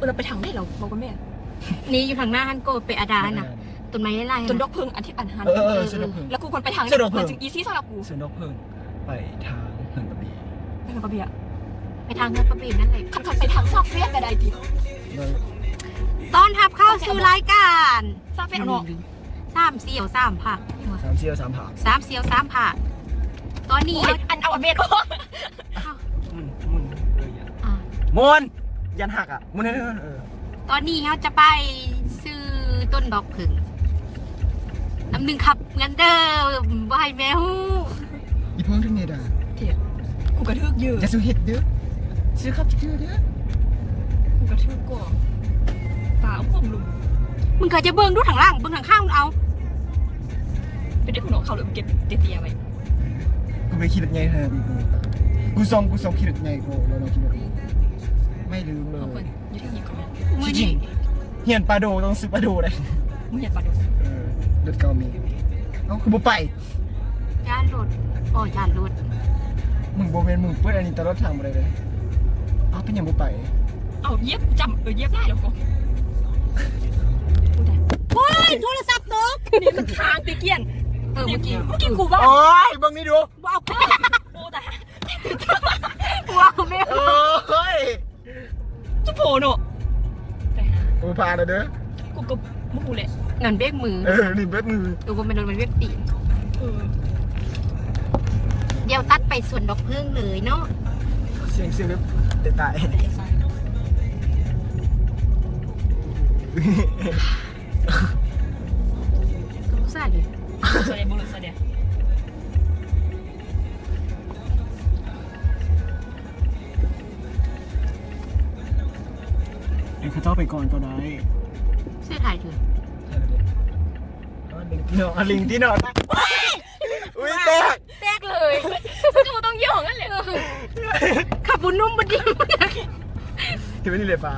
เราไปทางไหนเราบอกกันแม่นี่อยู่ทางหน้าฮันโกไปอาดานน่ะต้นไม้ไล่จนดอกเพิงอันที่อันหันสวนดอกเพิงแล้วกูคนไปทางมันจึงอีซี่สำหรับกูสวนดอกเพิงไปทางเพิงกระบี่ไปทางกระบี่ไปทางเฮือกระบี่นั่นเลยคันไปทางซาเฟียก็ได้ดิตอนทับเข้าสู่รายการซาเฟียเนาะ3 เสี่ยว 3 ผัก3 เสี่ยว 3 ผัก3 เสี่ยว 3 ผักตอนนี้อันเอาอเมริกมุนมนยันหักอ่ะมุนตอนนี้เราจะไปซื้อต้นดอกผึ่งน้ำหนึ่งขับเงินเด้อวายแมวอีพวกที่เนดาเถียกูกระทึกยืดจะซื้อเห็ดเด้อซื้อขับจะเด้อกูกระทึกกว่าฝ่าพวงลุงมึงเคยจะเบิ้งดูทางล่างเบิ้งทางข้างมึงเอาเป็นเด็กหนุ่มเขาเลยเก็บเตี้ยไว้กูไปคิดไงฮะกูส่งคิดไงกูแล้วเราคิดไม่ลืมเลยยี่ที่ยิงเขาจริงเหียนปลาโดต้องซื้อปลาโดเลยมึงเหียนปลาโดรถเก่ามีเอ้าคือบ่ไปจานรถจานรถมึงโบเมนมึงเปิดอันนี้ตลอดทางมาเลยเอาเป็นยังบ่ไปเอาเย็บจำเย็บได้หรอกูว้ายโทรศัพท์ตกนี่มันทางตีเกียนเมื่อกี้กูว่าโอ้ยเบิ่งนี่ดูว้าวโอ้แต่ว้าวแม่โอ้ยจะโผล่เนอะไปหากูพาแล้วเด้อกูก็ไม่กูเลยนั่นเบรกมือนี่เบรกมือตัวมันโดนมันเบรกตีเดี๋ยวตัดไปส่วนดอกเพิ่งเลยเนาะเสียงแบบตายใส่ดิใส่บุหรี่ใส่เดียเขาเจ้าไปก่อนก็ได้เสื้อถ่ายเถอะลิงที่นอนอุ้ยแตกเลยซึ่งกูต้องย่องนั่นแหละขับบุญนุ่มบุญดีที่ไม่ได้เลยป่ะ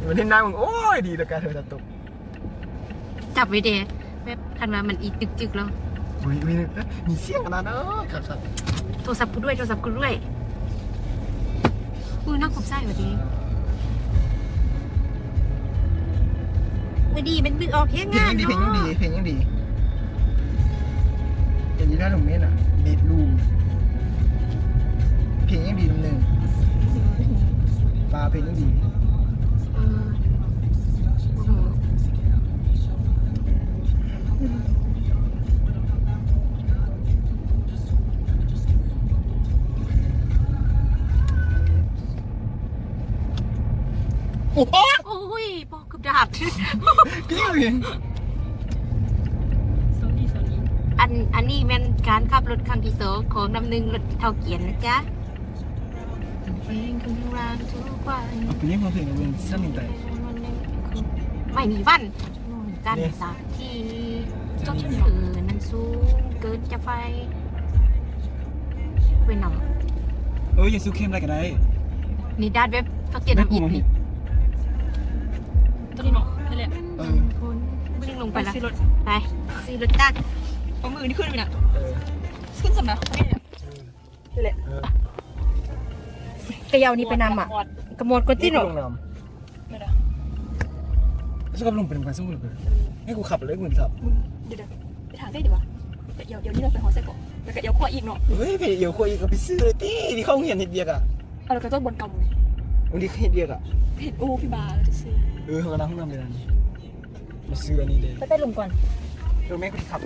มันเห็นหน้ามึงโอ้ยดีแต่การเธอจะตกจับไว้เดะแบบคันมามันอีจึกแล้วมีเสียงขนาดนั้นครับโทรศัพท์กูด้วยน่าขบไส้กว่าดีดีเป็นออกเพียงงานเพลงยังดีอย่างนี้ได้ถึงเมตรอ่ะเบดรูมเพลงยังดีนิดนึงปลาเพลงยังดีโอ้ยปอกกับดาบพี่เองอันนี้แม่นการขับรถครั้งที่2ของน้ำหนึ่งรถเท่าเกียนนะจ๊ะเพลงขึ้นรางทุกวันเพลงของเพลงเป็นสั้นหนึ่งแต่ไม่มีวันกันสักทีจนนั้นสูงเกินจะไฟเว้นนำอย่าสู้เข้มอะไรกันได้นี่ด้านเว็บเท่าเกียนอีกนี่ตัวนี้เนาะนั่นแหละวิ่งลงไปแล้วไปซื้อรถจักรเอามือนี่ขึ้นไปนะขึ้นสำนักนี่แหละกระเยานี่ไปนำอ่ะกระมวลกติ้นหรอไม่ได้สักกับลงเป็นการสู้เลยให้กูขับเลยกูขับเดี๋ยวไปทางได้ดีวะเดี๋ยวนี้เราไปหอไซก่อนแล้วก็เดี๋ยวขั้วอีกเนาะเฮ้ยเดี๋ยวขั้วอีกก็ไปซื้อเลยที่เขาเห็นเห็ดเบียกอ่ะเราก็ต้องบนกำวันนี้เห็ดเบียกอ่ะเห็ดโอ้พี่บาจะซื้อเขากำลังทำเลยมาซื้ออันนี้เลยไปลงก่อนแม่กูขับ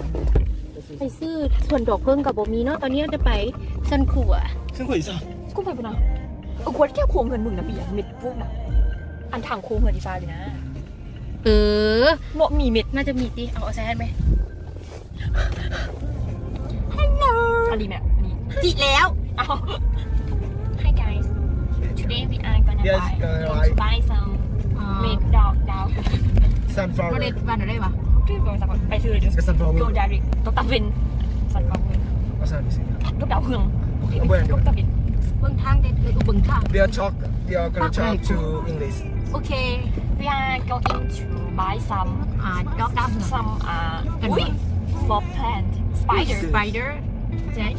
ไปซื้อส่วนดอกเพิ่งกับโบมีเนาะตอนนี้จะไปเส้นขั่วอีซ่ากูไปปะนะควรแค่โค้งเงินมึงนะพี่เม็ดพวกน่ะอันทางโค้งเงินอีฟ้าเลยนะเนาะมีเม็ดน่าจะมีดิเอาใส่ให้ไหมฮัลโหลอันนี้แม่จิแล้ว Hi guys today we are gonna buy some make dog sunflower เด็ดวันอะไรวะไปซื้อเลยเดี๋ยวโดนดาริกต้องตัดวินสันฟาวเวอร์ลูกดาวเฮืองลูกตัดวินเบื้องทางเด็ดเลยเบื้องทาง we are gonna talk to English okay we are going to buy some dog for plant spider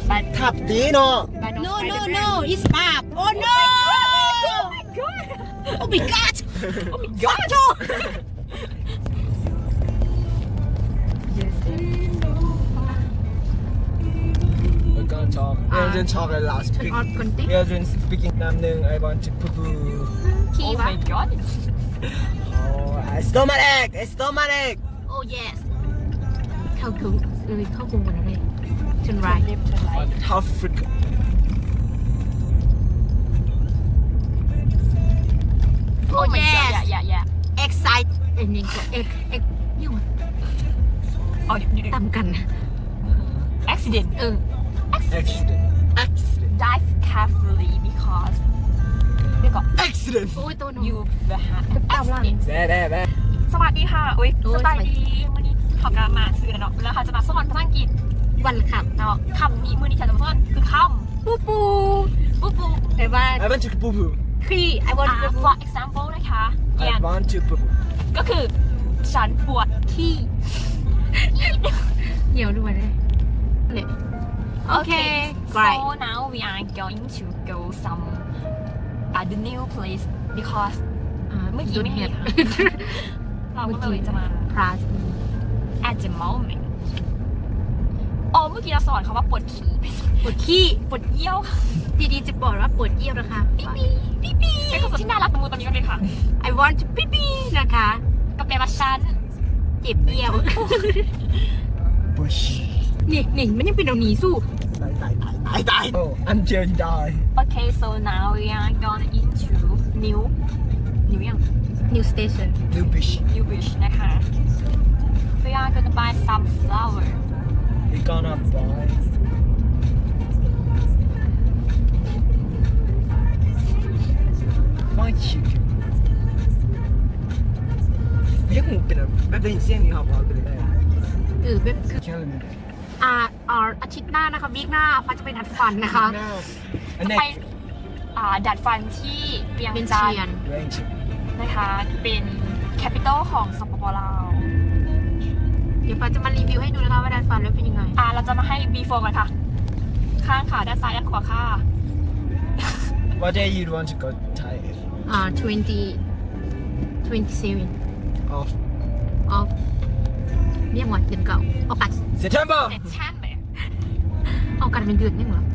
but ขับดีเนาะno it's bad oh no oh my god Oh my god We're gonna talk. We're gonna talk a lot. turn on คนติ๊ก We're going speaking น้ำหนึ่ง I want to poo poo. ขี่ Oh วะ my god Oh, I stole my egg. I stole my egg. oh yes เข้ากรุงเข้ากรุงวันอะไร turn right left turn right How freak. oh my god yes yeah excite เอ็นยังก็ x นี่วะ oh เดี๋ยว ตามกัน accident Accident. Accident. drive carefully because เดี๋ยวก่อน Accident. โอ้ยตัวหนู you will have an ตามล่าง accident แบ๊ะ สวัสดีค่ะอุ้ย โอ้ย สบายดีมื้อนี้เขากำลังมาซื้อเนาะแล้วเขาจะมาสอนภาษาอังกฤษ วันขับ เนาะคำนี้มื้อนี้ฉันจะมาสอนคือค ปูปู ำปุ๊บปุ๊บ แต่ว่า I want to poo poo. คือ I want to for example นะคะเรีย I น want to poo poo. ก็คือฉันปวดขี้ เหี่ยวด้วยเลยเนี่ยโอเค great so now we are going to go some the new place because เมื่อกี้ไม่เห็นเราก็เลยจะมา พรา at the moment อ๋อเมื่อกี้เราสอนเขาว่าปวดขี้ ปวดขี้ ปวดเยี่ยว ดีๆจะบอกว่าปวดเยี่ยวนะคะ ปิ๊ปีปิ๊ปีเป็นคำที่น่ารักของมูตอนนี้กันเลยค่ะ I want to ปิ๊ปี้นะคะ ก็แปลว่าฉัน เจ็บเยี่ยว Bush. นี่มันยังเป็นเอาหนีสู้ Die. Oh, until you die. Okay so now we are going into new ยัง new station New bush. new beach นะคะ we are gonna buy some flower We gonna buy. Fried chicken. ยังเป็นแบบเป็นเสียงนี่ครับว่าเป็นอะไร แบบคือ แค่เลย อาทิตย์หน้านะคะวีคหน้าฟ้าจะไปดัดฟันนะคะ อันนี้ ไปดัดฟันที่เวียง เป็น จัน เชียน ทร์ range นะคะเป็นแคปิตอลของสปปลาว เดี๋ยวฟ้าจะมารีวิวให้ดูนะคะว่าดัดฟันแล้วเป็นยังไง เราจะมาให้ before กันค่ะ ข้างขาด้านซ้ายด้านขวาค่ะ What day you want to go Thai 27 of of เรียกว่าเดือนเก่าออกกัด September เซ็นชั่นเลย ออกกัดเป็นเดือนยังเหรอ 8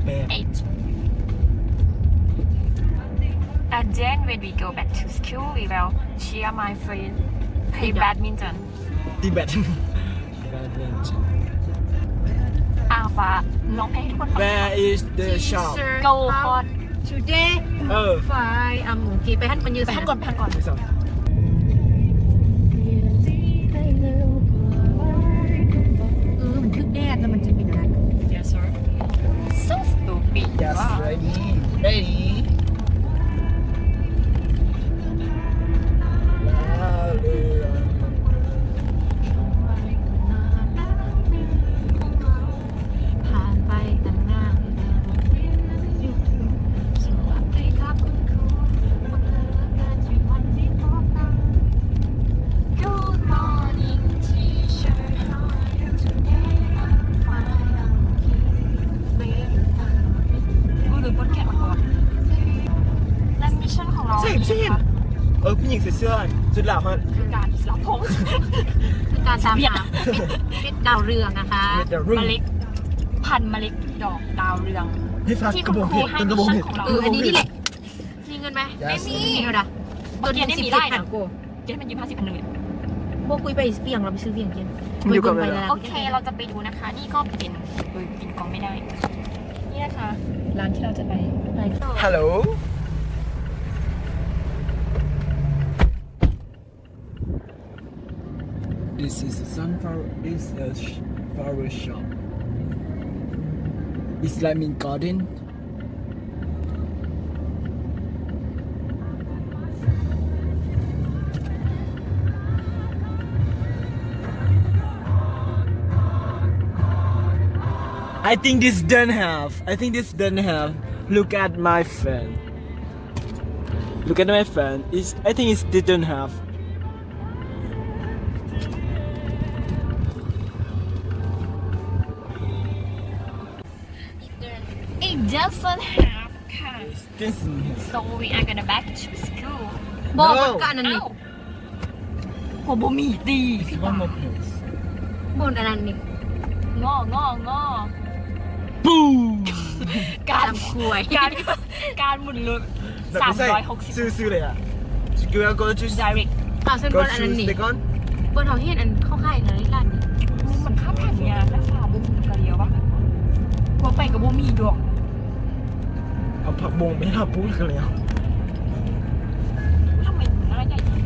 and then when we go back to school we will cheer my friend play badminton ตีแบด ฟ้าร้องเพลงให้ทุกคนฟัง Where is the shop Go hot today ไฟโอเคไปหันมันยืน ไปทันก่อนไปทันก่อน ไม่สน มันทึกแดดแล้วมันจะเป็นอะไร Yes sir so stupid Yes ready ผ่านไปตั้งนานสวัสดีครับคุณครูวันเลิกงานที่วันนี้พบกัน Good morning teacher how are you today I'm fine I'm okay หรือบนแขนก่อนและมิชชั่นของเรา ใช่ผู้หญิงใส่เสื้อจุดหลับฮะ คือการสลับผม คือการตามหาเม็ดดาวเรืองนะคะ เมล็ดพันธุ์เมล็ดดอกดาวเรือง ให้ฟัง ที่ กระ คุณ บอก ครู เห็ด ให้ เป็นก มิ ระ ช บอก ชั่น เห็ด ของเรา อันนี้นี่แหละมีเงินไหม Yes ไม่มีเท่าไหร่ เมื่อกี้ได้มีได้นะ โก้ เดี๋ยวมันยืม50,000หนึ่ง โบคุยไปเปียงเราไปซื้อเปียงกิน มันอยู่กับเวลา โอเคเราจะไปดูนะคะ นี่ก็เป็นปินกล่องไม่ได้ นี่นะคะร้านที่เราจะไป Hello This is a sunflower is a flower shop Islamic garden I think this don't have. I think this don't have. Look at my fan. Look at my fan. It's. I think it didn't have. It doesn't have ค่ะ It doesn't have. so we are gonna back to school บ่มันก็อันนั้นนี่ หัวบ่มีดี One more place. บ่อันนั้นนี่ งอ Boom. การ ตามควย การหมุนรถ Like I say, 360 Susu there. You are going to direct เอาเส้นบ go นอันนั้น to นี่ stick on? บนเขาเห็นอันเข้าค่ายนะในร้านนี่ มันข้ามผ่านงานแล้วสาวบ่มีกระเดียวปะกลัวไปกับบ่มีดอก เอาผักบงไปทำปุ๊บกันเลยอ่ะ ทำไมถึงหน้าใหญ่จัง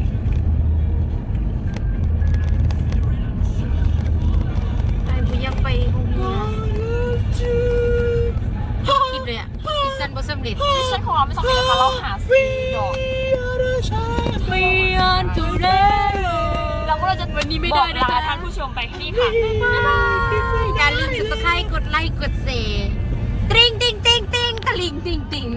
ไอ้บุยังไปโรงเรียนคิดเลยอ่ะดิฉันบ่สำเร็จ ดิฉันของเราไม่สำเร็จนะคะเราหาซีดอกเรียนทูเดย์เราก็เราจะวันนี้ไม่ได้ลาท่านผู้ชมไปแค่นี้ค่ะบ๊ายบาย อย่าลืมสุดท้ายกดไลค์กดแชร์ตริงติงติงติงตะลิงติงติง